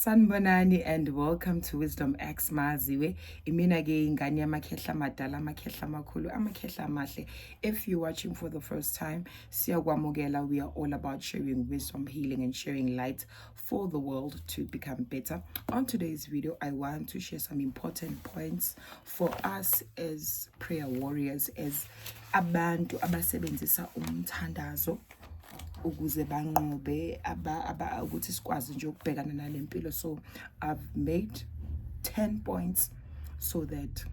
Sanibonani and welcome to Wisdom X Maziwe. Imina ke ingane yamakhehla madala, amakhehla amakhulu, amakhehla amahle. If you're watching for the first time, siyakwamukela. We are all about sharing wisdom, healing and sharing light for the world to become better. On today's video, I want to share some important points for us as prayer warriors, as abantu abasebenzisa umthandazo ukuze banqobe ukuthi sikwazi nje ukubhekana nalempilo. So I've made 10 points so that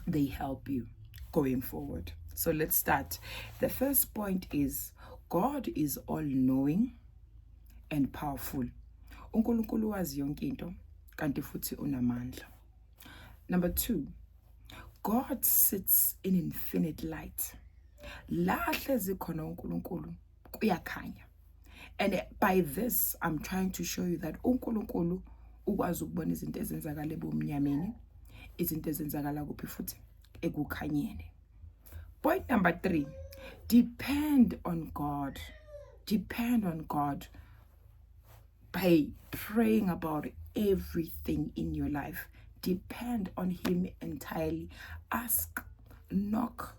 they help you going forward. So let's start. The first point is God is all-knowing and powerful. uNkulunkulu wazi yonke into kanti futhi unamandla. Number 2, God sits in infinite light. La hlezi khona uNkulunkulu kuyakhanya. And by this, I'm trying to show you that uNkulunkulu ukwazi ukubona izinto ezenzakala ebumnyameni, izinto ezenzakala kuphi futhi ekukhanyeni. Point number 3, depend on God. Depend on God by praying about everything in your life. Depend on Him entirely. Ask, knock,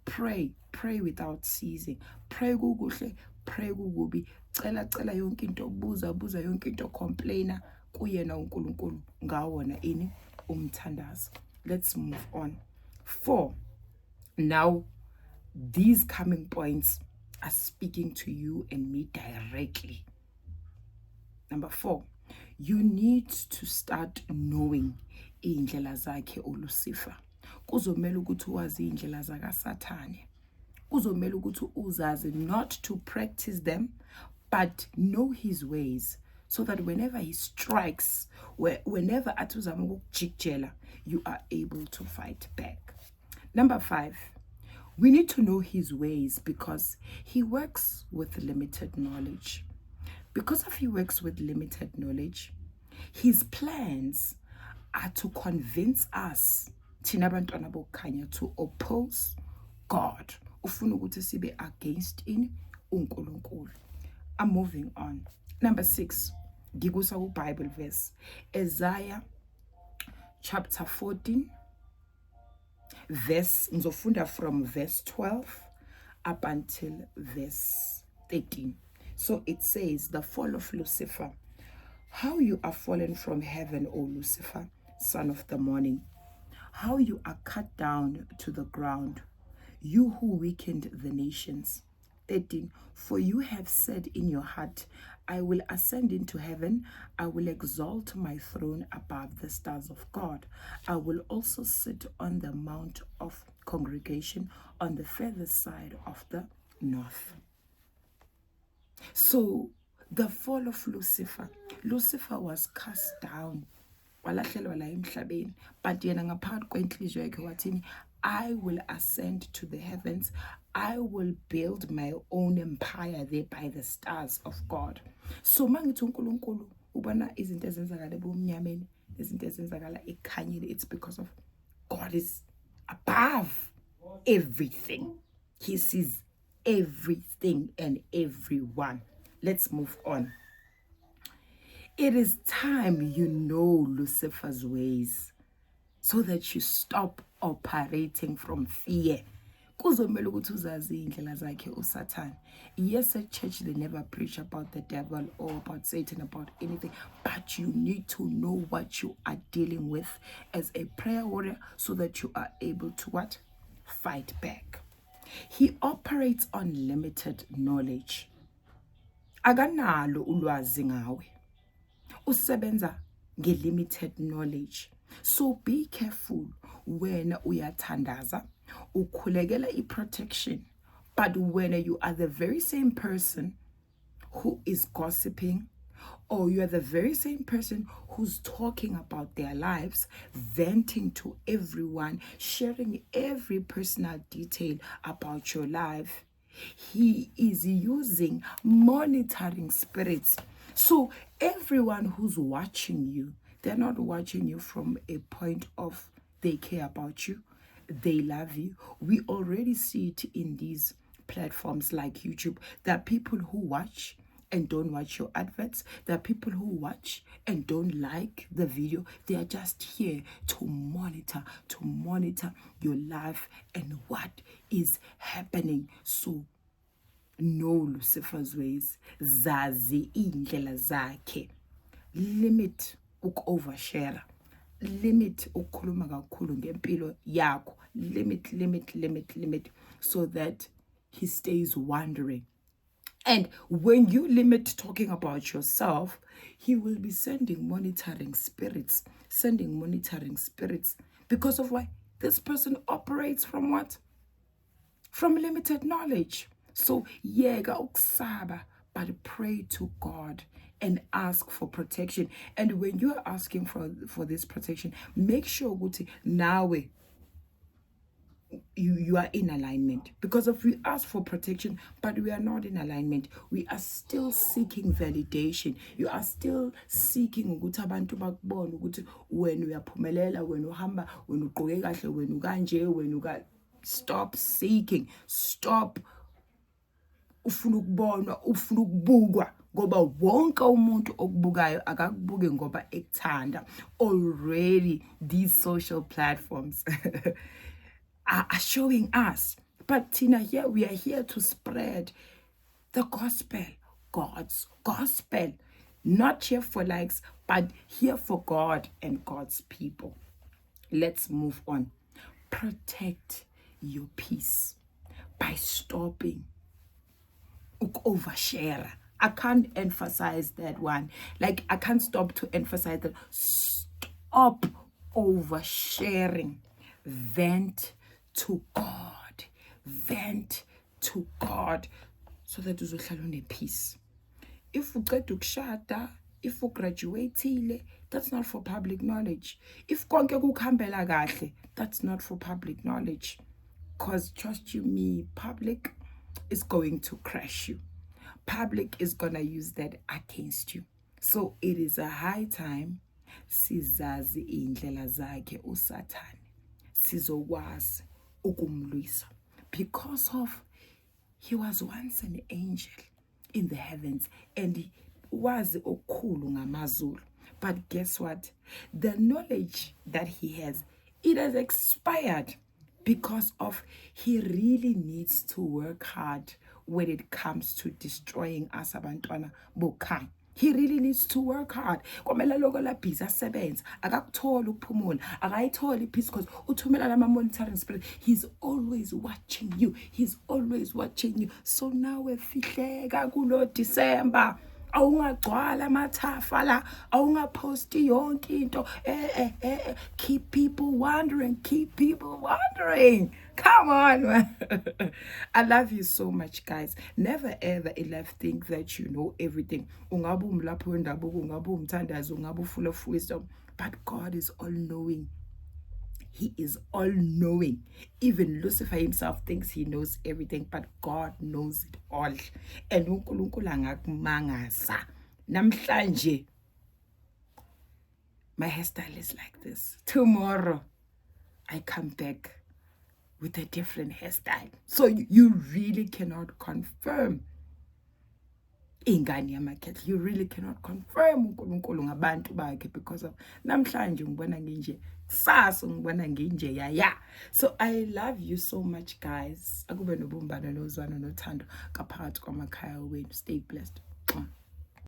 pray without ceasing. Pray kukuhle, pray kukubi. Cela yonke into, buza yonke into, complaina kuyena uNkulunkulu ngawona ini umthandazo. Let's move on. 4, now these coming points are speaking to you and me directly. Number 4, you need to start knowing indlela zakhe uLucifer. Kuzomela ukuthi wazi indlela zakaSathane. Kuzomela ukuthi uzazi not to practice them, but know his ways, so that whenever he strikes, whenever atuzama ukukujikjela, you are able to fight back. Number 5, we need to know his ways because he works with limited knowledge. Because he works with limited knowledge, his plans are to convince us to oppose God. Ufuna ukuthi sibe against in uNkulunkulu. I'm moving on. Number 6, ngikusa ku-Bible verse. Isaiah chapter 14, ngizofunda from verse 12 up until verse 13. So it says, the fall of Lucifer. How you are fallen from heaven, O Lucifer, son of the morning. How you are cut down to the ground, you who weakened the nations. 13, for you have said in your heart, I will ascend into heaven, I will exalt my throne above the stars of God. I will also sit on the mount of congregation on the furthest side of the north. So the fall of Lucifer was cast down, walahlelwa la emhlabeni, but yena ngaphakathi kwenhliziyo yakhe wathini, I will ascend to the heavens, I will build my own empire there by the stars of God. So mangithi uNkulunkulu ubona izinto ezenzakala ebumnyameni, izinto ezenzakala ekhanyeni, it's because of God is above everything. He sees everything and everyone. Let's move on. It is time you know Lucifer's ways so that you stop operating from fear. Kuzomela ukuthi uzazi indlela zakhe uSathane. Yes, at church they never preach about the devil or about Satan, about anything, but you need to know what you are dealing with as a prayer warrior so that you are able to what? Fight back. He operates on limited knowledge. Akanalo ulwazi ngawe. Usebenza nge-limited knowledge. So be careful when uyathandaza, ukhulekela i-protection. But when you are the very same person who is gossiping, or you are the very same person who's talking about their lives, venting to everyone, sharing every personal detail about your life, he is using monitoring spirits. So everyone who's watching you, they're not watching you from a point of they care about you, they love you. We already see it in these platforms like YouTube. There are people who watch and don't watch your adverts. There are people who watch and don't like the video. They are just here to monitor your life and what is happening. So know Lucifer's ways, zazi indlela zakhe, limit overshare, limit ukukhuluma kakhulu ngempilo yakho, limit, so that he stays wondering. And when you limit talking about yourself, he will be sending monitoring spirits, because of why this person operates from what? From limited knowledge. So yega ukusaba, but pray to God and ask for protection. And when you are asking for this protection, make sure ukuthi nawe you are in alignment. Because if we ask for protection but we are not in alignment, we are still seeking validation. You are still seeking ukuthi abantu bakubone ukuthi wena uyaphumelela, wena uhamba, wena ugqoke kahle, wena ukanje, wena stop seeking. Stop ufuna ukubonwa, ufuna ukubukwa, ngoba wonke umuntu okubukayo akakubuke ngoba ekuthanda. Already these social platforms are showing us. But Tina, here we are here to spread the gospel, God's gospel. Not here for likes, but here for God and God's people. Let's move on. Protect your peace by stopping overshare. I can't emphasize that one. Like, I can't stop to emphasize that. Stop oversharing. Vent to God. Vent to God, so that uzohlala unepeace. If uqeda ukushada, if ugraduatile, that's not for public knowledge. If konke kukhambela kahle, that's not for public knowledge. Because trust you me, public is going to crash you. Public is gonna use that against you. So it is a high time sizazi indlela zakhe uSathane, sizokwazi ukumlwisa, because of he was once an angel in the heavens and he was okukhulu ngamazulu. But guess what? The knowledge that he has, it has expired, because of he really needs to work hard when it comes to destroying us abantwana bokhaya. He really needs to work hard. Komela lokho la busy asebenza, akakuthola ukuphumula, akayithola ipeace, because uthumela lama monitoring spirit. He's always watching you. He's always watching you. So now efihleka kulo December, awungagcwala amathafa la, awungaposti yonke into. Keep people wondering. Come on, man. I love you so much, guys. Never ever in life think that you know everything. Ungabe umlaphi wendabuko, ungabe umthandazi, ungabe full of wisdom. But God is all-knowing. He is all-knowing. Even Lucifer himself thinks he knows everything, but God knows it all. And uNkulunkulu angakumangasa. Namhlanje, my hairstyle is like this. Tomorrow, I come back with a different hairstyle. So you really cannot confirm ingane yamakhetha. You really cannot confirm uNkulunkulu ngabantu bakhe, because of namhlanje ngibona nginje, kusasa ngibona nginje ya. So I love you so much, guys. Akube nobumbano nozwana nothando kaphakathi kwamakhaya wenu. Stay blessed.